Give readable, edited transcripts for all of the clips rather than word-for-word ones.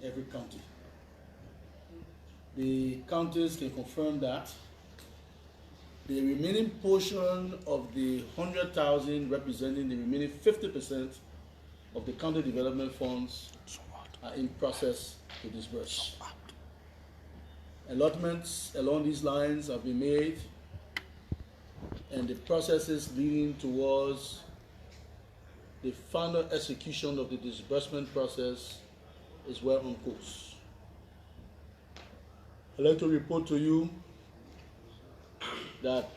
every county. The counties can confirm that. The remaining portion of the 100,000 representing the remaining 50% of the county development funds are in process to disburse. Allotments along these lines have been made, and the processes leading towards the final execution of the disbursement process is well on course. I'd like to report to you that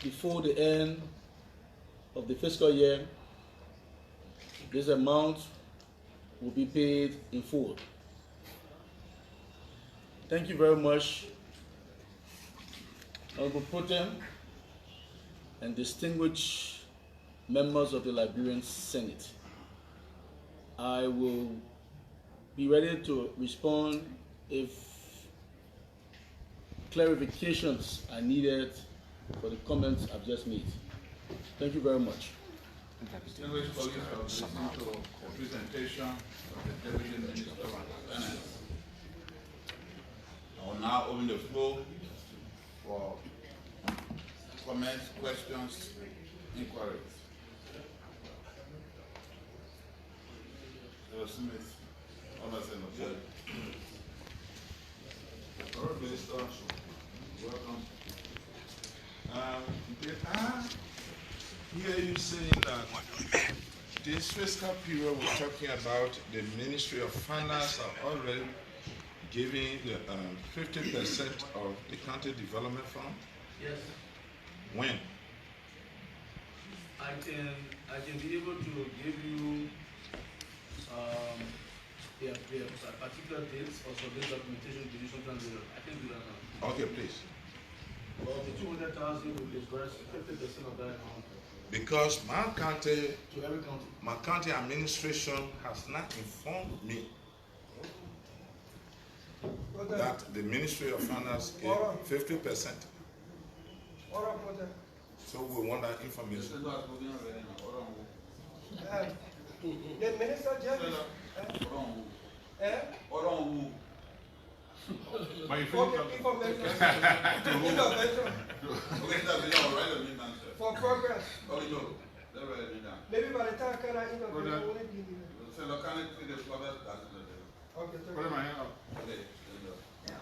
before the end of the fiscal year, this amount will be paid in full. Thank you very much, Honorable Pro Tem and distinguished members of the Liberian Senate. I will be ready to respond if clarifications are needed for the comments I've just made. Thank you very much. Distinguished colleagues, have listened to the presentation of the Deputy Minister of Finance. I will now open the floor for comments, questions, inquiries. Smith, Minister, welcome. Did I hear you saying that this fiscal period we're talking about, the Ministry of Finance are already giving the 50% of the county development fund? Yes. When? I can be able to give you a particular dates or some documentation to you sometime later. I can do that now. Okay, please. Well, the 200,000 will disburse 50% of that amount. Because my county, to every county, my county administration has not informed me that the Ministry of Finance gave 50%. So we want that information. The minister just for progress. Maybe by the time can I okay,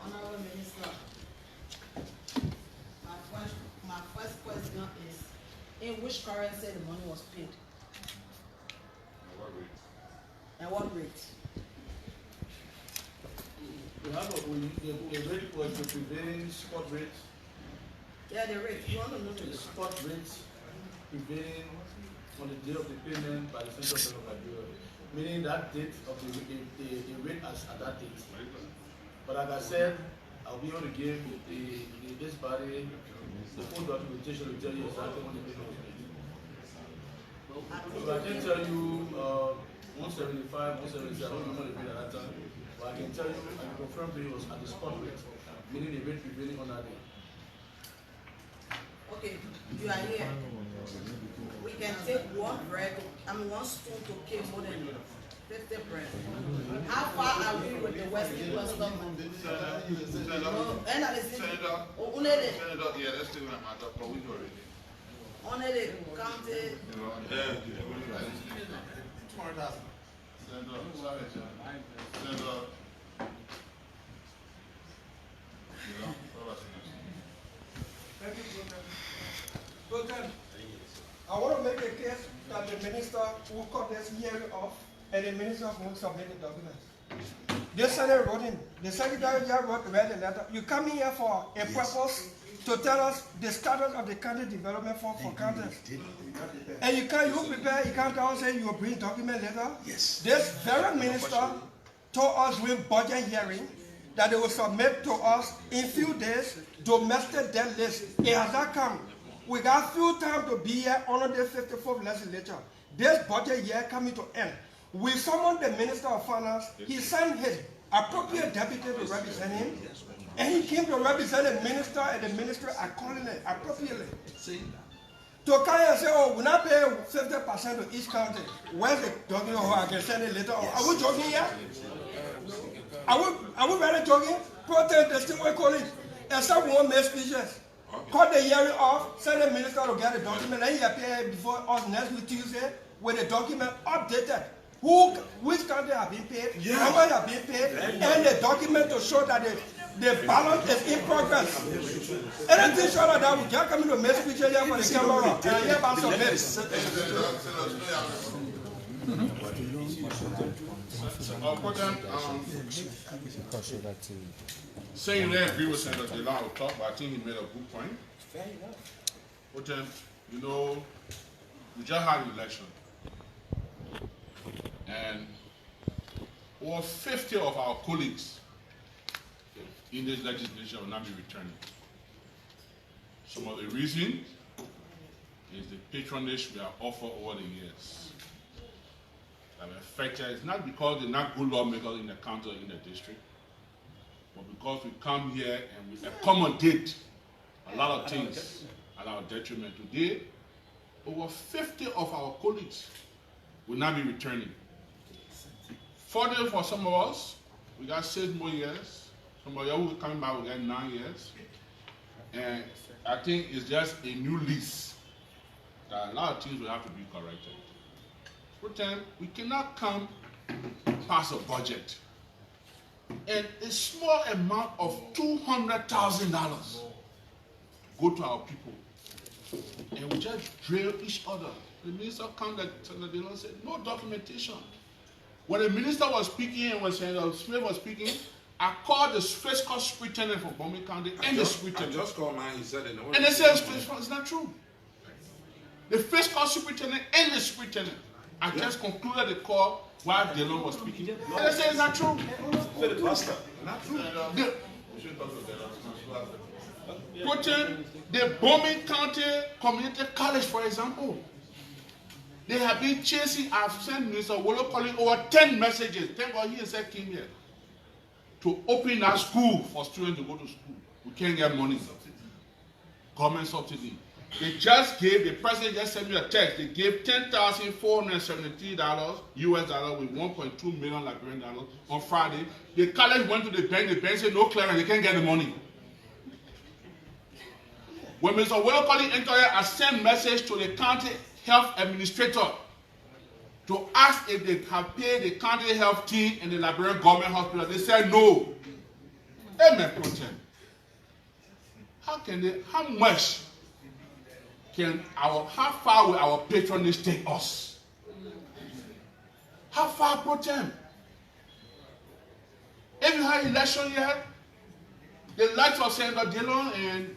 Honorable Minister, my first question is, in which currency the money was paid? And what rate? we have the rate was the prevailing spot rate. Yeah, the rate. You want to know The spot rate prevailing on the day of the payment by the Central Bank of Liberia, meaning that date of the rate as at that date. But like I said, I'll be able to give this body the full documentation to tell you exactly when the payment was made. So I can tell you 175, 177, I don't know the rate at that time, but I can tell you, I can confirm to you it was at the spot rate, meaning the rate prevailing on that day. Okay, you are here. We can take one spoon to kill more than 50 bread. How far are we with the West government? Senator, yeah, let's do that, but we do it. Only the county. I want to make a case that the minister will cut this hearing off and the minister will submit the documents. The Senate wrote in, the Secretary General read the letter. You come here for a purpose to tell us the status of the county development fund for counties. And you can't tell us, say you will bring document later. Yes. This very minister told us during budget hearing that they will submit to us in few days domestic debt list. It has not come. We got few time to be here under the 54th legislature. This budget year coming to end. We summoned the Minister of Finance. He sent his appropriate deputy to represent him. And he came to represent the minister and the minister accordingly, appropriately. To come and say, oh, we're not paying 50% to each county. Where's the document? Oh, I can send it later. Are we joking here? Are we really talking? Protest distinguished colleagues. Except we want make speeches. Cut the hearing off, send the minister to get the document, and he appear before us next week Tuesday with the document updated. Which country have been paid, how much have been paid, and the document to show that the balance is in progress. Anything short of that, we can't come into make speeches here for the camera and hear about some minutes. Saying that agree with Senator DeLon will talk, but I think he made a good point. Fair enough. But you know, we just had an election. And over 50 of our colleagues in this legislation will not be returning. Some of the reason is the patronage we have offered over the years. That affected, it's not because they're not good lawmakers in the county or in the district, but because we come here and we accommodate a lot of things at our detriment. Today, over 50 of our colleagues will not be returning. Further, for some of us, we got 6 more years. Some of you will be coming back, we got 9 years. And I think it's just a new lease that a lot of things will have to be corrected. Pretend we cannot come pass a budget and a small amount of $200,000 go to our people, and we just drill each other. The minister comes, like Senator Dillon said, no documentation. When the minister was speaking and when Senator Smith was speaking, I called the fiscal superintendent for Bombay County and the superintendent. I just called mine, he said it. And they said it's not true. The fiscal superintendent and the superintendent. I just concluded the call while Dillon was speaking. And they said it's not true. Not true. The Bombay County Community College, for example, they have been chasing. I've sent Mr. Wollokollie over 10 messages. Thank God he said came here to open that school for students to go to school. We can't get money. Government subsidy. They just gave, the president just sent me a text. They gave $10,473 US dollars with 1.2 million Liberian dollars on Friday. The college went to the bank said no clearance, they can't get the money. When Mr. Wollokollie entered here, I sent message to the county health administrator to ask if they have paid the county health team in the Liberian government hospital. They said no. Amen, Protein. How much can how far will our patronage take us? How far, Protein? If you had election yet, the likes of Senator Dillon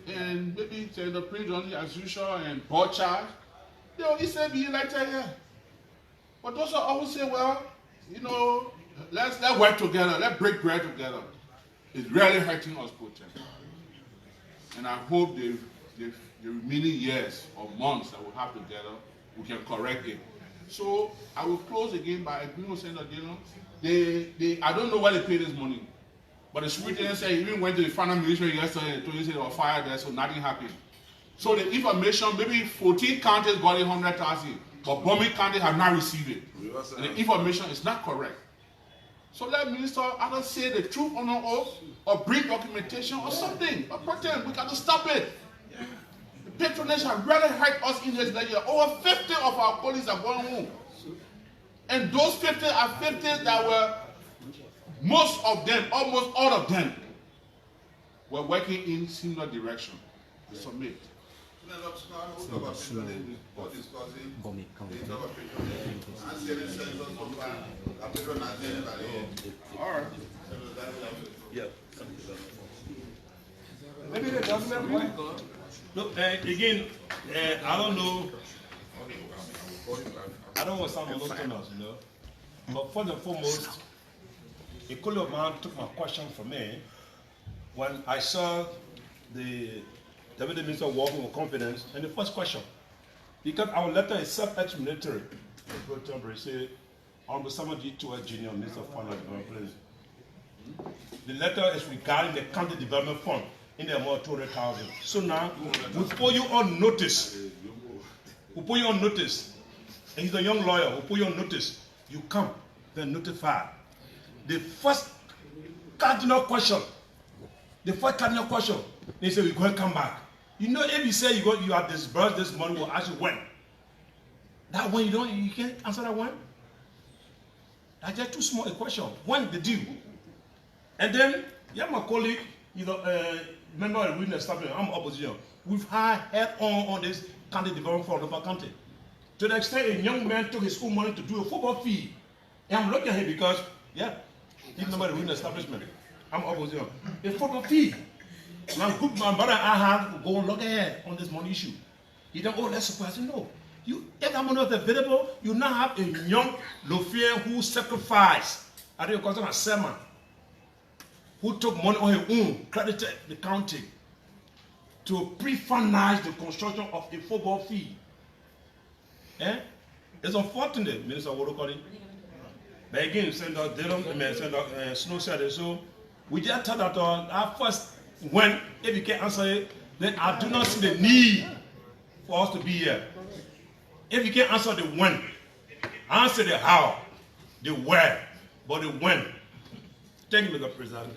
and maybe Senator Pridon as usual and Borchard, they will easily be elected here. But those are always say, well, you know, let's work together, let's break bread together. It's really hurting us, Protein. And I hope the remaining years or months that we'll have together, we can correct it. So I will close again by agreeing with Senator Dillon. I don't know where they pay this money, but the superintendent said he even went to the final ministry yesterday and told you they were fired there, so nothing happened. So the information, maybe 14 counties got it 100,000, but Bombay County have not received it. And the information is not correct. So let Minister either say the truth on our oath or bring documentation or something. But pretend we got to stop it. The patronage has really hurt us in this year. Over 50 of our colleagues are going home. And those 50 are 50 that were, most of them, almost all of them, were working in similar direction. We submit. All right. Yeah. Maybe the document. Look, again, I don't know. I don't want some of those turnovers, you know. But first and foremost, a colleague of mine took my question from me when I saw the Deputy Minister walking with confidence. And the first question, because our letter is self-explanatory, he said, Honorable Samuel G. Tour Jr., Minister of Finance and Development. The letter is regarding the county development fund in the amount of 200,000. So now, we put you on notice. We put you on notice. And he's a young lawyer. We put you on notice. You come, then notify. The first cardinal question. The first cardinal question, they say, we're going to come back. You know, if you say you have disbursed this money, we'll ask you when. That when you can't answer that when? That's just too small a question. When did you? And then, you have my colleague, member of the Regional Establishment, I'm opposition. We've had head on this county development for Lower County. To the extent a young man took his school money to do a football field. And I'm looking at him because, yeah, he's member of the Regional Establishment. I'm opposition. A football field. My brother and I have to go look ahead on this money issue. He don't, let's support. I said, no. If that money was available, you now have a young Lofian who sacrificed, I think it was a sermon, who took money on his own, credited the county to pre-finance the construction of a football field. It's unfortunate, Minister Wollokollie. But again, send out Snow said it. So we just thought that our first, when, if you can't answer it, then I do not see the need for us to be here. If you can't answer the when, answer the how, the where, but the when. Thank you, Mr. President.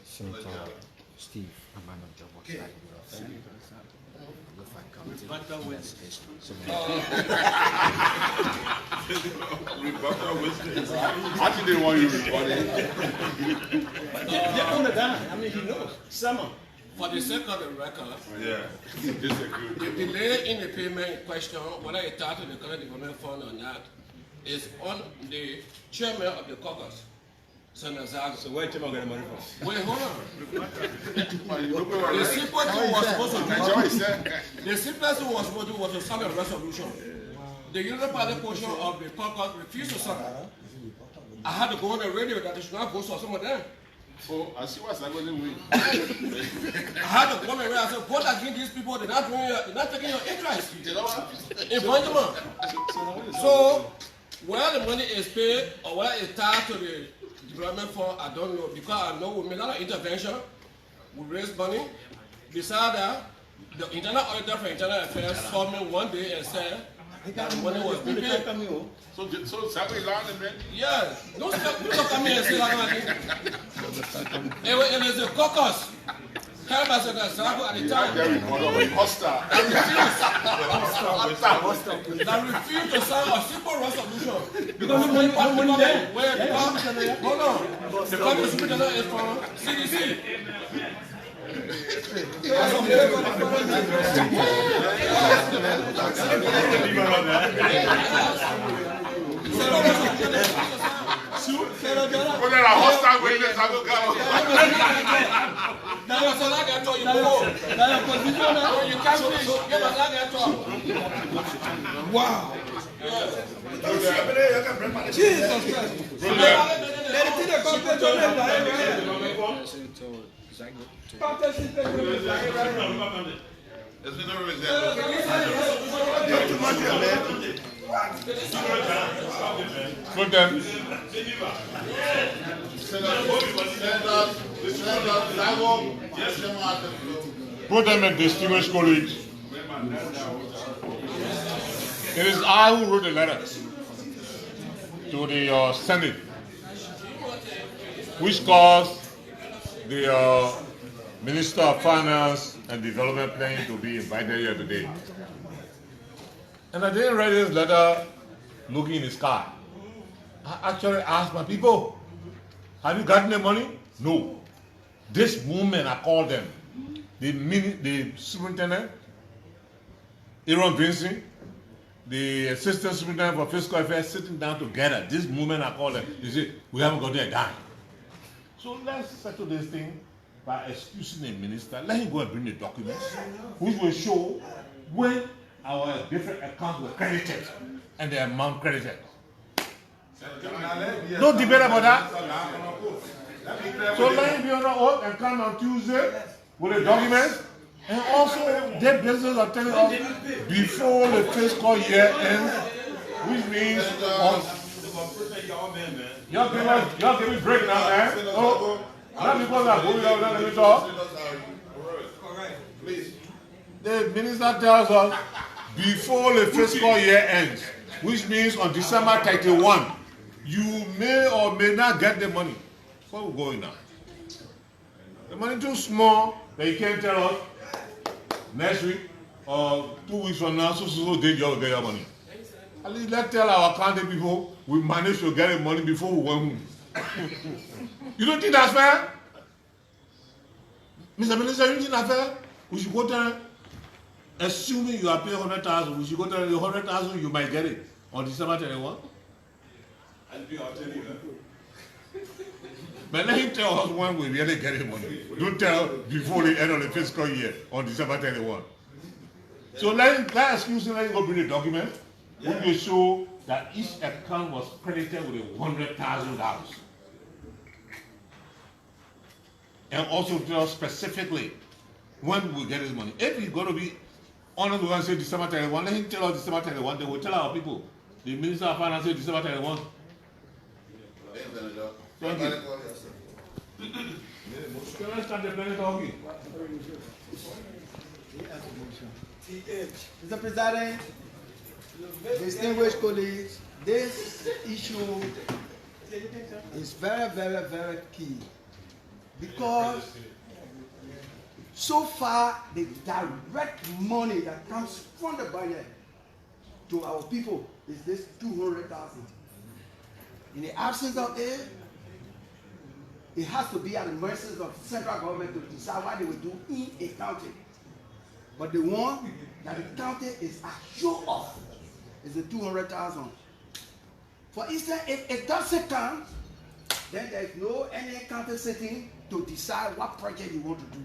Senator Steve, a man of the work. I think they want you recording. They own the guy. I mean, he knows. Someone. For the sake of the record, the delay in the payment question, whether it started the current development fund or not, is on the chairman of the caucus, Senator Zago. So where chairman get the money from? Wait, hold on. The simplest thing was supposed to do, the simplest thing was supposed to do was to sign a resolution. The Unity Party portion of the caucus refused to sign. I had to go on the radio that they should not vote for some of them. Oh, I see what's happening with. I had to go on the radio and say, vote against these people, they're not taking your interest. In Benjamin. So, whether the money is paid or whether it's tied to the development fund, I don't know. Because I know we made a lot of intervention, we raised money. Besides that, the internal auditor for internal affairs called me one day and said that the money was being paid. So Sabi land and then? Yes. Don't come here and say that. It is a caucus. Held by Senator Zago at the time. That refused to sign a simple resolution. Because the money there. Hold on. The public superintendent is from CDC. Wow. Jesus Put them. Put them in distinguished colleagues. It is I who wrote the letter to the Senate, which caused the Minister of Finance and Development Planning to be invited here today. And I didn't write this letter looking in the sky. I actually asked my people, have you gotten the money? No. This moment I called them, the superintendent, Aaron Vincent, the assistant superintendent for fiscal affairs, sitting down together. This moment I called them, they said, we haven't got a dime. So let's settle this thing by excusing the minister. Let him go and bring the documents, which will show when our different accounts were credited and the amount credited. No debate about that. So let him be on the oath and come on Tuesday with the documents. And also, their business are telling us before the fiscal year ends, which means y'all give me break now, man. Oh, not because I'm going out, let me talk. The minister tells us before the fiscal year ends, which means on December 31, you may or may not get the money. Where are we going now? The money too small that you can't tell us next week or 2 weeks from now, so day you will get your money. At least let's tell our county people we managed to get the money before we went home. You don't think that's fair? Mr. Minister, you think that's fair? We should go there, assuming you are paying 100,000, we should go there, the 100,000 you might get it on December 31. I'll tell you. But let him tell us when we really get the money. Don't tell before the end of the fiscal year on December 31. So let excuse him, let him go bring the document. Yeah. We will show that each account was credited with $100,000. And also tell us specifically when we get his money. If he's going to be honest, we're going to say December 31. Let him tell us December 31. They will tell our people. The Minister of Finance said December 31. Thank you. Can I start the planet talking? Mr. President, distinguished colleagues, this issue is very, very, very key because so far the direct money that comes from the budget to our people is this 200,000. In the absence of it, it has to be at the mercy of central government to decide what they will do in a county. But the one that the county is assured of is the 200,000. For instance, if it doesn't come, then there is no any county sitting to decide what project you want to do.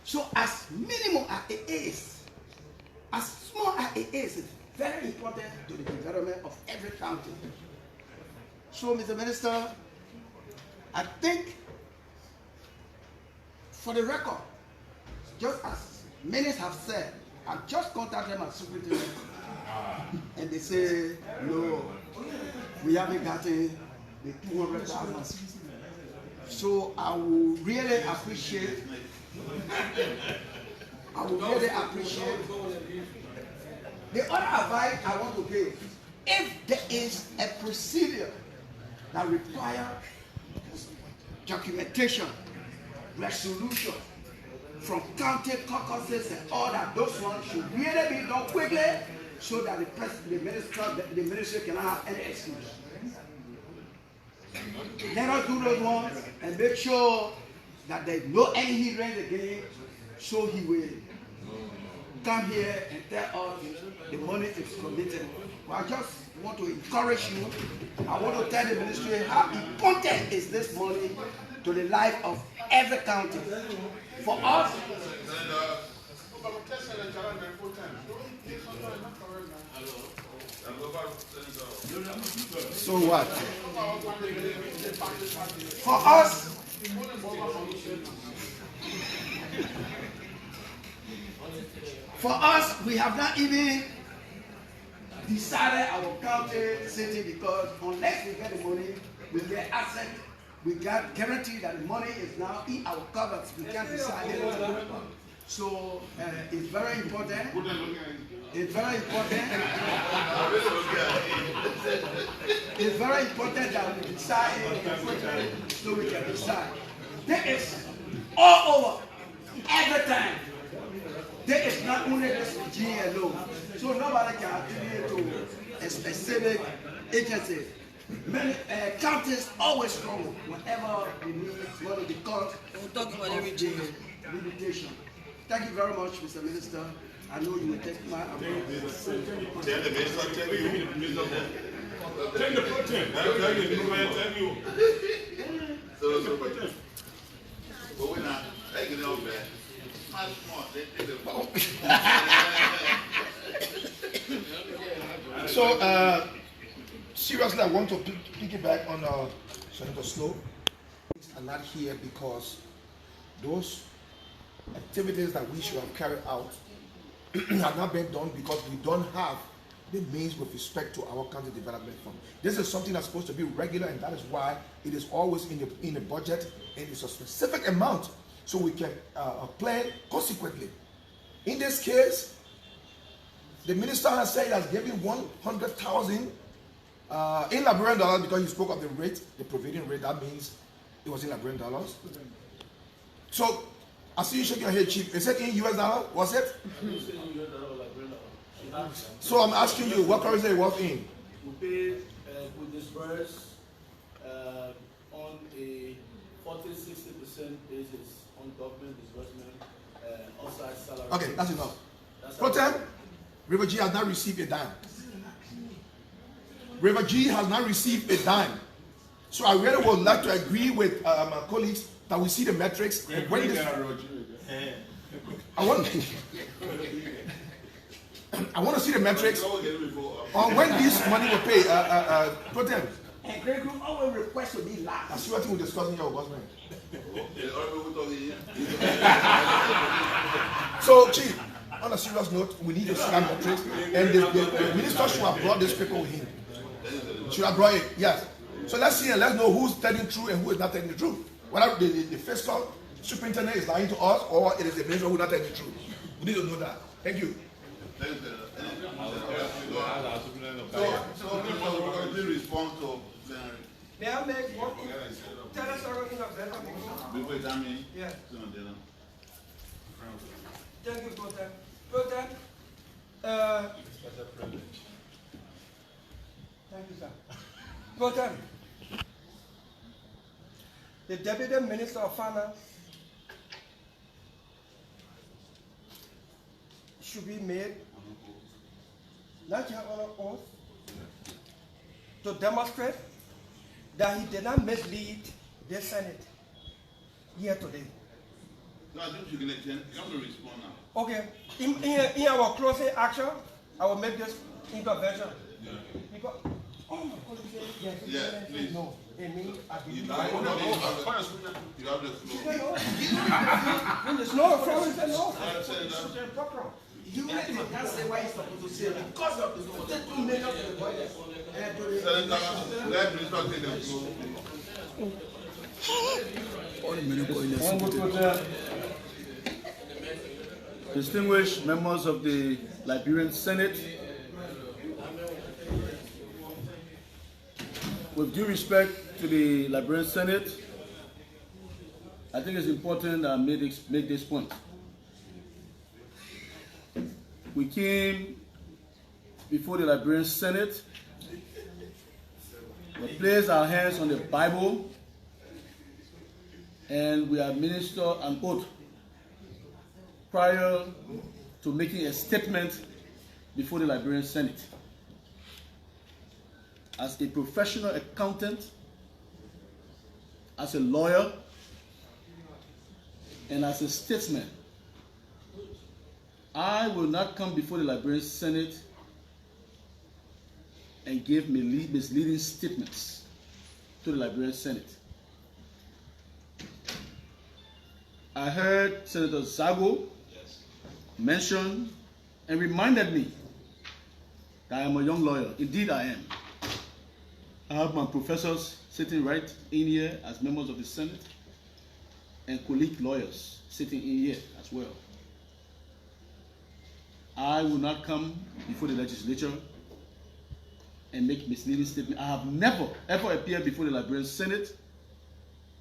So as minimum as it is, as small as it is, it's very important to the development of every county. So, Mr. Minister, I think, for the record, just as many have said, I just contacted my secretary, and they say, no, we haven't gotten the 200,000. So I will really appreciate, the other advice I want to give. If there is a procedure that requires documentation, resolution from county caucuses and all that, those ones should really be done quickly so that the ministry cannot have any excuse. Let us do those ones and make sure that there is no any hindrance again, so he will come here and tell us the money is committed. But I just want to encourage you. I want to tell the ministry how important is this money to the life of every county. For us, so what? For us, we have not even decided our county city, because unless we get the money, we get asset, we got guarantee that the money is now in our covers. We can't decide it. So it's very important. It's very important. It's very important that we decide it so we can decide. There is all over, every time. There is not only this regime alone. So nobody can attribute to a specific agency. Many counties always struggle whenever they need money because of the limitation. Thank you very much, Mr. Minister. I know you will take my advice. Tell the minister, tell you. Tell the president. Tell you. So, but we're not taking it over. So, seriously, I want to piggyback on Senator Slow. I'm not here because those activities that we should have carried out have not been done because we don't have the means with respect to our county development fund. This is something that's supposed to be regular, and that is why it is always in the budget, and it's a specific amount so we can plan consequently. In this case, the minister has said he has given 100,000 in Liberian dollars because he spoke of the rate, the prevailing rate. That means it was in Liberian dollars. So, I see you shaking your head, Chief. Is it in US dollar? Was it? So I'm asking you, what currency it was in? We paid, we disperse on a 40-60% basis on government disbursement, outside salary. Okay, that's enough. Protem, River G has not received a dime. River G has not received a dime. So I really would like to agree with my colleagues that we see the metrics. When this, I want to see the metrics on when this money will pay. Protem. And Greg Group always request to be last. That's what we're discussing here with government. So, Chief, on a serious note, we need to see that metrics, and the minister should have brought this paper with him. Should have brought it, yes. So let's see and let's know who's telling the truth and who is not telling the truth. Whether the fiscal superintendent is lying to us or it is the minister who is not telling the truth. We need to know that. Thank you. So respond to May I make one? Tell us before you tell me. Yeah. Thank you, Protem. Protem. Thank you, sir. Protem. The Deputy Minister of Finance should be made, not your honor oath, to demonstrate that he did not mislead the Senate here today. No, I think you can respond now. Okay, in our closing action, I will make this intervention. Yeah. Because, oh my God, yes, Yeah, please. no, it means I believe. You have the floor. No, Florence said no. You can't say why he's supposed to say because of the made up the budget. Senator, let Minister take the floor. Distinguished members of the Liberian Senate, with due respect to the Liberian Senate, I think it's important that I make this point. We came before the Liberian Senate, we placed our hands on the Bible, and we administered an oath prior to making a statement before the Liberian Senate. As a professional accountant, as a lawyer, and as a statesman, I will not come before the Liberian Senate and give misleading statements to the Liberian Senate. I heard Senator Zago mention and reminded me that I am a young lawyer. Indeed, I am. I have my professors sitting right in here as members of the Senate and colleague lawyers sitting in here as well. I will not come before the legislature and make misleading statements. I have never, ever appeared before the Liberian Senate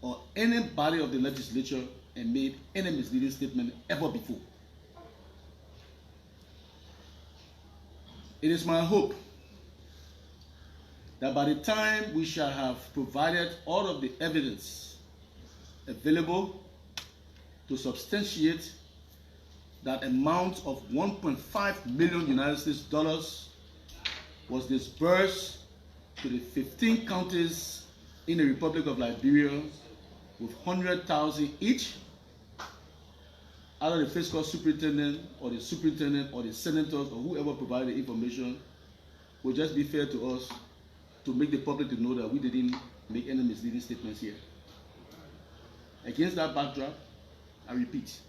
or any body of the legislature and made any misleading statement ever before. It is my hope that by the time we shall have provided all of the evidence available to substantiate that amount of 1.5 million United States dollars was disbursed to the 15 counties in the Republic of Liberia with 100,000 each, either the fiscal superintendent or the senators or whoever provided the information, will just be fair to us to make the public to know that we didn't make any misleading statements here. Against that backdrop, I repeat,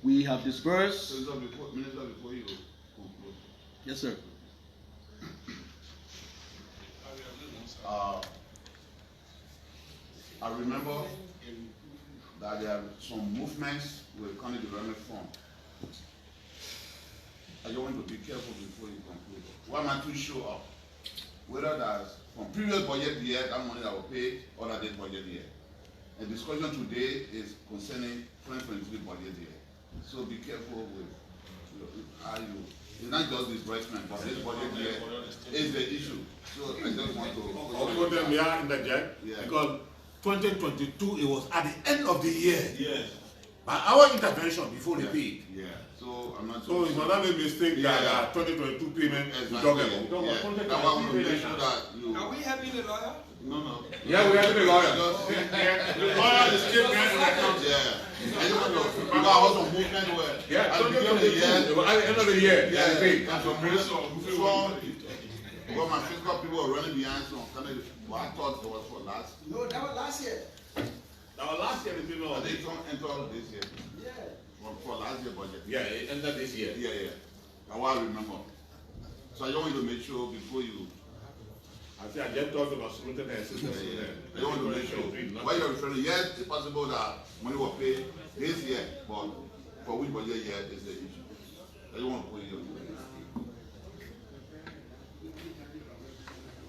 we have disbursed. Minister, before you conclude. Yes, sir. I remember that there are some movements with the County Development Fund. I just want to be careful before you conclude. Why am I too sure of? Whether that's from previous budget year, that money that was paid, or that this budget year. A discussion today is concerning 2023 budget year. So be careful with how you. It's not just disbursement, but this budget year is the issue. So I just want to. We are in the jet because 2022 it was at the end of the year. Yes. By our intervention before the pay. Yeah. So I'm not. So it's not a mistake that 2022 payment is talking about. I want to make sure that you. Are we having a lawyer? No. Yeah, we have to be lawyer. The lawyer is still getting an account. Yeah. I don't know. Because I was on movement where. Yeah, at the beginning of the year. At the end of the year. Yeah. And so because my fiscal people were running behind some kind of what I thought it was for last. No, that was last year. That was last year, the people. They come enter this year. Yeah. For last year budget. Yeah, it ended this year. Yeah. I want to remember. So I don't want you to make sure before you. I think I just talked about scrutiny and system. I don't want to make sure. Why you're referring to, yes, it's possible that money was paid this year, but for which budget year is the issue. I don't want to put you.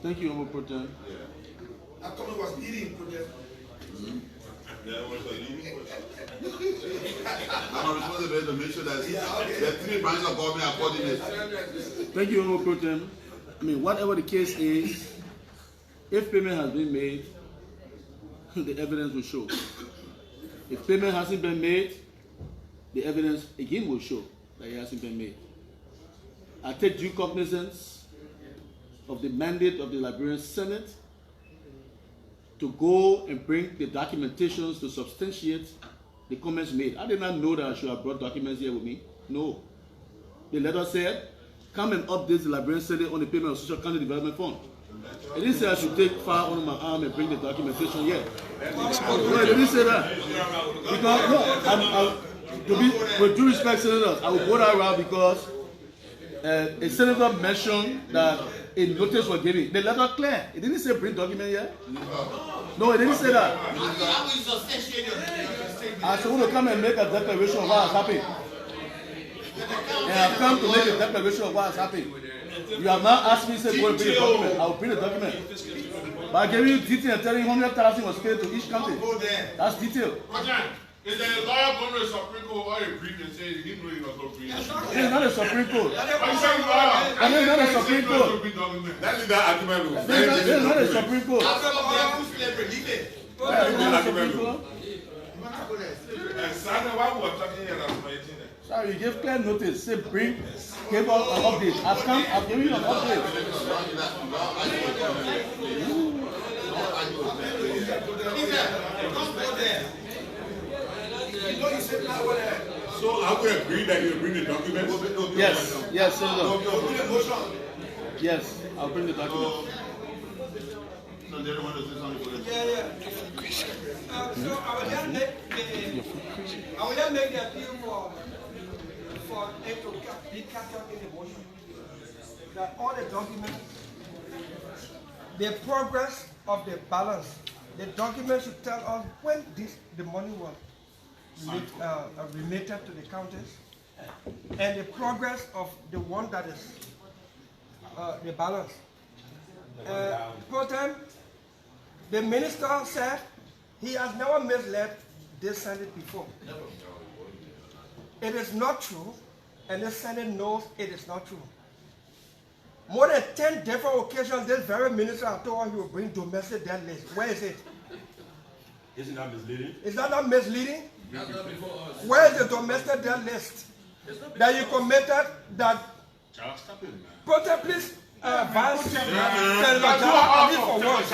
Thank you, Honorable Protem. Yeah. That company was eating project. I'm responsible to make sure that the 3 branches of government are coordinated. Thank you, Honorable Protem. I mean, whatever the case is, if payment has been made, the evidence will show. If payment hasn't been made, the evidence again will show that it hasn't been made. I take due cognizance of the mandate of the Liberian Senate to go and bring the documentations to substantiate the comments made. I did not know that I should have brought documents here with me. No. The letter said, come and update the Liberian Senate on the payment of Social County Development Fund. It didn't say I should take fire under my arm and bring the documentation here. No, it didn't say that. Because, no, with due respect, senators, I will go that route because a senator mentioned that a notice was given. The letter clear. It didn't say bring document here. No, it didn't say that. I should want to come and make a declaration of what has happened. And I've come to make a declaration of what has happened. You have now asked me to say, go and bring the document. I will bring the document. But I gave you detail and telling you 100,000 was paid to each county. That's detail. Is the lawyer going to the Supreme Court or a brief and say he didn't know he was going to bring it? It's not a Supreme Court. And it's not a Supreme Court. That is that argument. It's not a Supreme Court. Sorry, you gave clear notice. Say bring, give us an update. I've given you an update. So are we agreed that you bring the documents? Yes, Senator. Yes, I'll bring the document. Yeah. So I will just make the appeal for it to be captured in the motion. That all the documents, the progress of the balance, the documents should tell us when the money was remitted to the counties, and the progress of the one that is the balance. Protem, the minister said he has never misled this Senate before. It is not true, and the Senate knows it is not true. More than 10 different occasions, this very minister has told us he will bring domestic debt list. Where is it? Isn't that misleading? Is that not misleading? Where is the domestic debt list that you committed that? Protem, please. Vice Senator Jala, for once.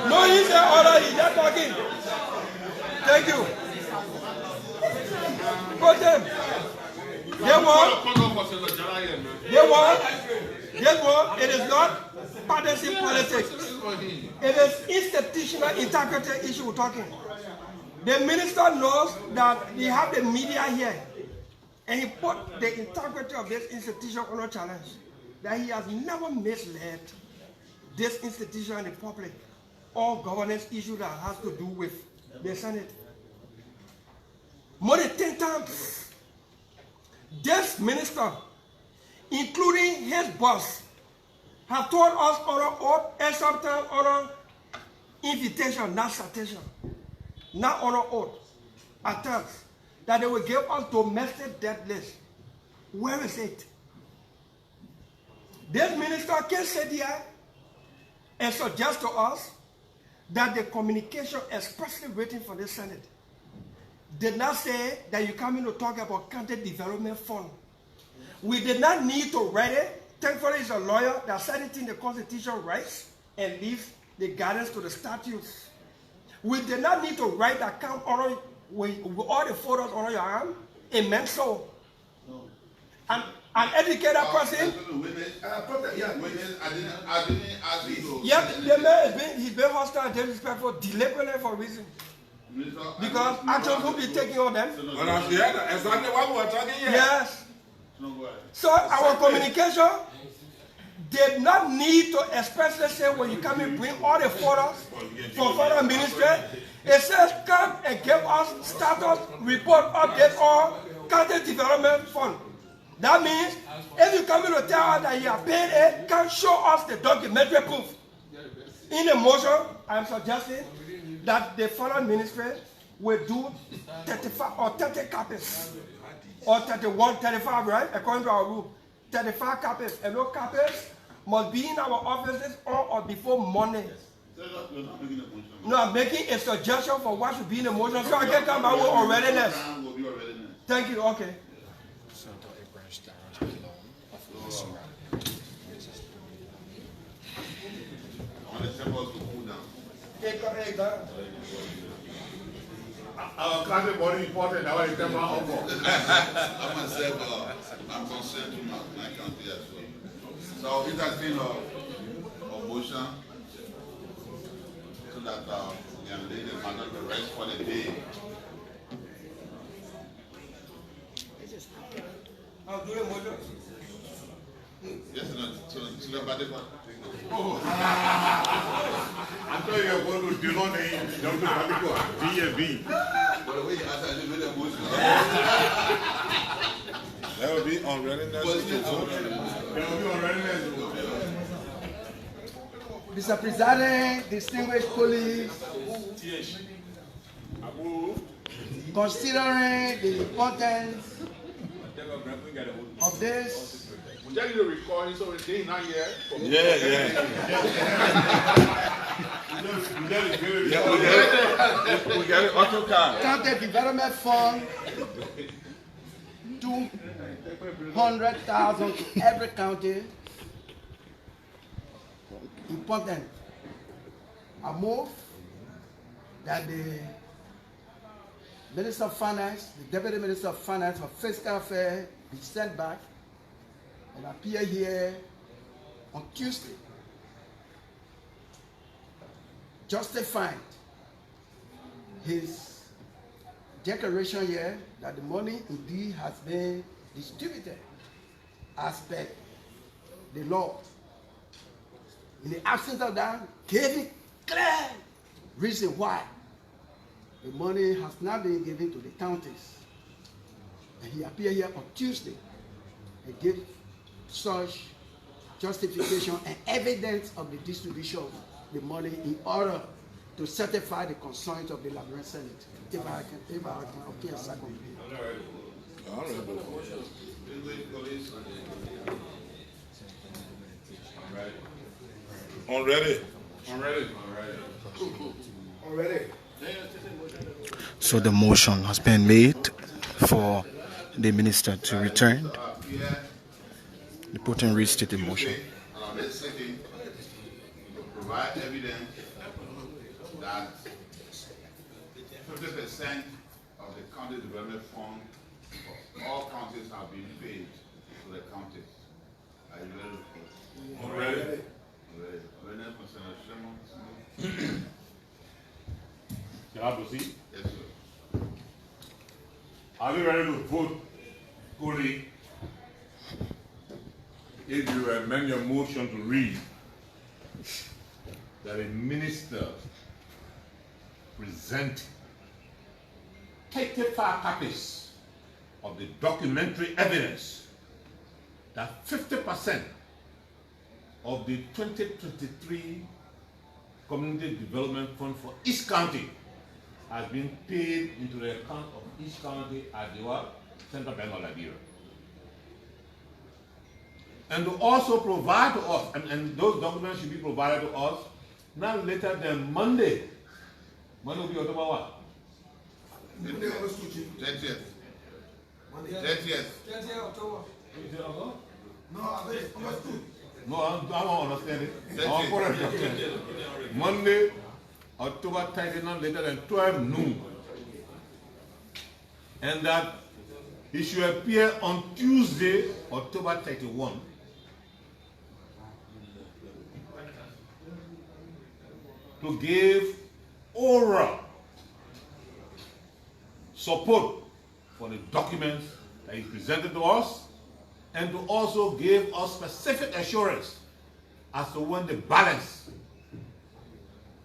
No, he said order, he's just talking. Thank you. Protem. Guess what? It is not partisan politics. It is institutional integrity issue we're talking. The minister knows that we have the media here, and he put the integrity of this institution under challenge. That he has never misled this institution and the public on governance issue that has to do with the Senate. More than 10 times times this minister, including his boss, have told us on an oath and sometimes on an invitation, not citation, not on an oath, at times, that they will give us domestic debt list. Where is it? This minister can sit here and suggest to us that the communication expressly written for the Senate did not say that you come in to talk about county development fund. We did not need to write it. Thankfully, he's a lawyer that said it in the Constitution rights and leaves the guidance to the statutes. We did not need to write that count on with all the photos on your arm. It meant so. No. An educated person. I didn't ask you to. Yes, the man he's been hostile and disrespectful deliberately for a reason. Because actions will be taken on them. Exactly what we were talking here. Yes. So our communication did not need to expressly say when you come and bring all the photos for further ministry. It says come and give us status report update on county development fund. That means if you come in to tell us that you are paid it, can show us the documentary proof. In the motion, I am suggesting that the foreign ministry will do 35 or 30 copies. Or 31, 35, right? According to our rule. 35 copies. And those copies must be in our offices on or before Monday. No, I'm making a suggestion for what should be in the motion so I can come back with alreadiness. Thank you, okay. Our country body important, our temper over. I myself, I'm concerned to my county as well. So it has been a motion so that we can lay the matter to rest for the day. I'll do a motion. Yes, so the body. Oh. I thought you were going to do not name Dr. B&B. But the way you asked, I made a motion. There will be unreadiness to vote. There will be unreadiness to vote. Mr. President, distinguished colleagues, considering the importance of this. We tell you the recording, so it's not here. Yeah. We got it auto card. County Development Fund, 200,000 to every county. Important. I move that the Minister of Finance, the Deputy Minister of Finance for Fiscal Affairs be sent back and appear here on Tuesday, justifying his declaration here that the money indeed has been distributed as per the law. In the absence of that, giving clear reason why the money has not been given to the counties. And he appeared here on Tuesday and gave such justification and evidence of the distribution of the money in order to certify the concerns of the Liberian Senate. If I can obtain a second. Already. So the motion has been made for the minister to return. The Putin restate the motion. To provide evidence that 50% of the county development fund for all counties have been paid to the counties. Are you ready? Already. Can I proceed? Yes, sir. Are we ready to vote, Coley? If you amend your motion to read that a minister present 35 copies of the documentary evidence that 50% of the 2023 Community Development Fund for each county has been paid into the account of each county at the Central Bank of Liberia. And to also provide to us, and those documents should be provided to us not later than Monday. Monday will be October what? 30th. 30th. October. No, I think August 2. No, I don't understand it. I want to correct it. Monday, October 30, not later than 12 noon. And that it should appear on Tuesday, October 31. To give oral support for the documents that he presented to us, and to also give us specific assurance as to when the balance,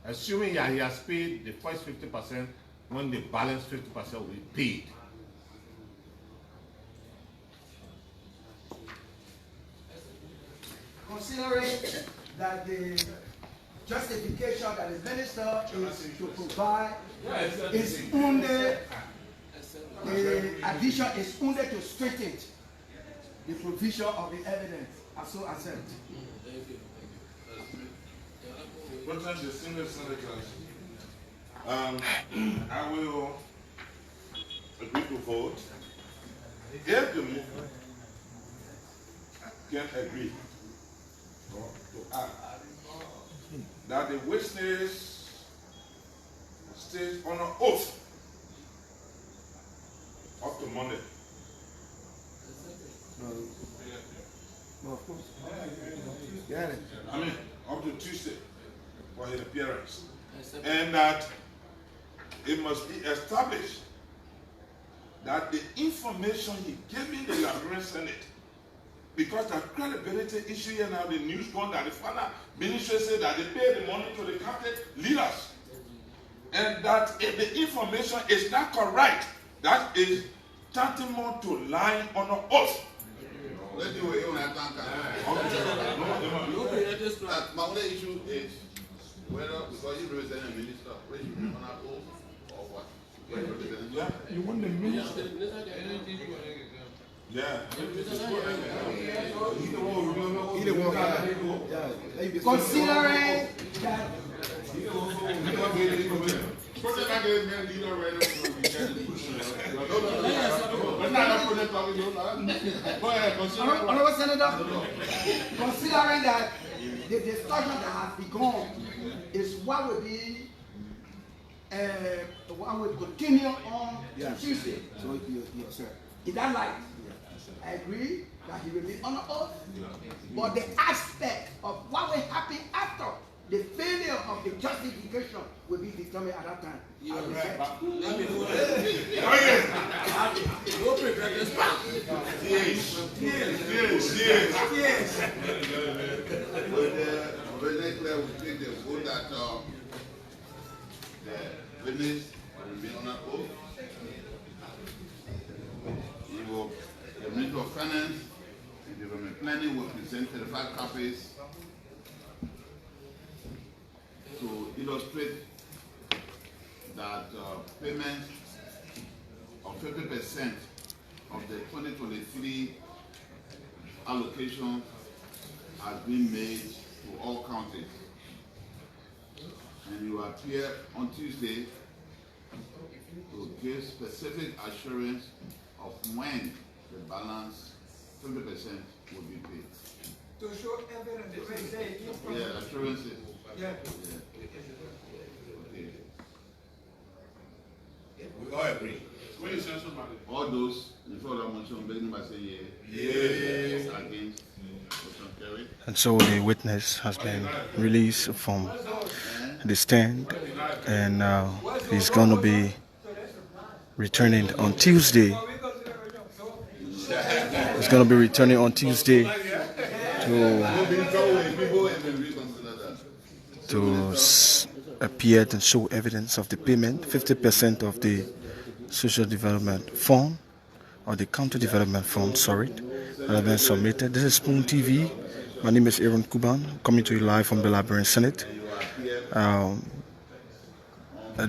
assuming that he has paid the first 50%, when the balance 50% will be paid. Considering that the justification that the minister is to provide is only, the addition is only to straighten the provision of the evidence, as so accept. President, distinguished senators, I will agree to vote if the movement can agree or to act that the witness stays on an oath up to Monday. No, of course. I mean, up to Tuesday for his appearance. And that it must be established that the information he gave in the Liberian Senate, because the credibility issue here now, the news gone that the final ministry said that they pay the money to the cabinet leaders. And that if the information is not correct, that is tantamount to lying on an oath. Let's do it. My only issue is whether, because you represent a minister, whether you be on an oath or what? Yeah. You want the minister? Yeah. Considering that Honorable Senator, considering that the discussion that has begun is what will be what will continue on Tuesday. So, yes, sir. In that light, I agree that he will be on oath, but the aspect of what will happen after the failure of the justification will be determined at that time. Yeah, right. Yes. Whether we take the vote that the witness will be on an oath. The Minister of Finance and Development Planning will present 35 copies to illustrate that payment of 50% of the 2023 allocation has been made to all counties. And you appear on Tuesday to give specific assurance of when the balance 20% will be paid. To show evidence. Yeah, assurances. Yeah. Okay. We all agree. All those in favor of the motion, beginning by saying yes. Against. Motion carried. And so the witness has been released from the stand, and he's going to be returning on Tuesday. He's going to be returning on Tuesday to appear and show evidence of the payment, 50% of the Social Development Fund, of the County Development Fund, sorry, that have been submitted. This is Spoon TV. My name is Aaron Kuban, coming to you live from the Liberian Senate.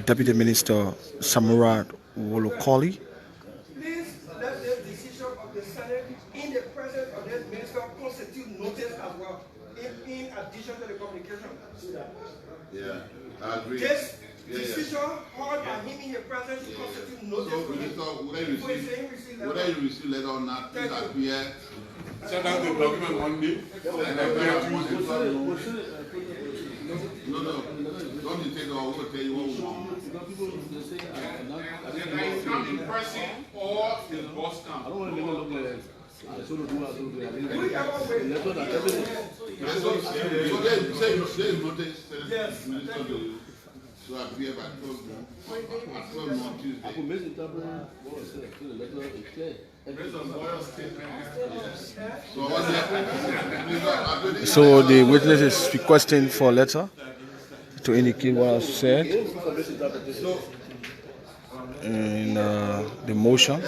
Deputy Minister Samora Wollokollie. Please let the decision of the Senate in the presence of this minister constitute notice as well, in addition to the communication. Yeah, I agree. This decision held by him in the presence constitute notice. So, Minister, whether you receive letter or not, please appear. Send out the document Monday. No, don't you take our word, tell you what we want. Come in person or the bus camp. I don't want to look like that. I should do. So there is notice. Yes. So appear by 12 on Tuesday. I could make the tablet. The letter is clear. So the witness is requesting for a letter to indicate what I said in the motion.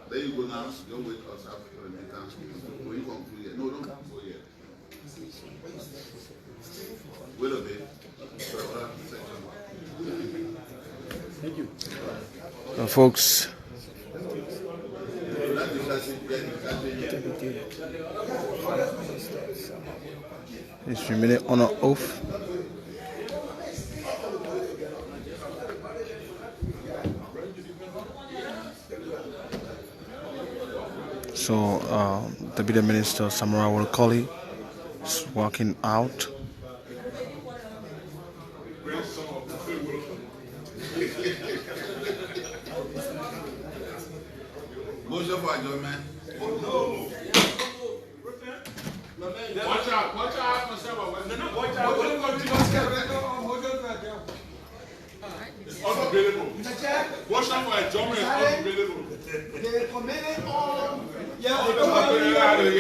There you go now. Don't wait us after the meeting. When you come through here. No, don't come through here. Wait a bit. Thank you. Folks, it's remaining on an oath. So, Deputy Minister Samora Wollokollie is walking out. Motion for adjournment. Watch out, myself. It's unavailable. Motion for adjournment is unavailable. The committee on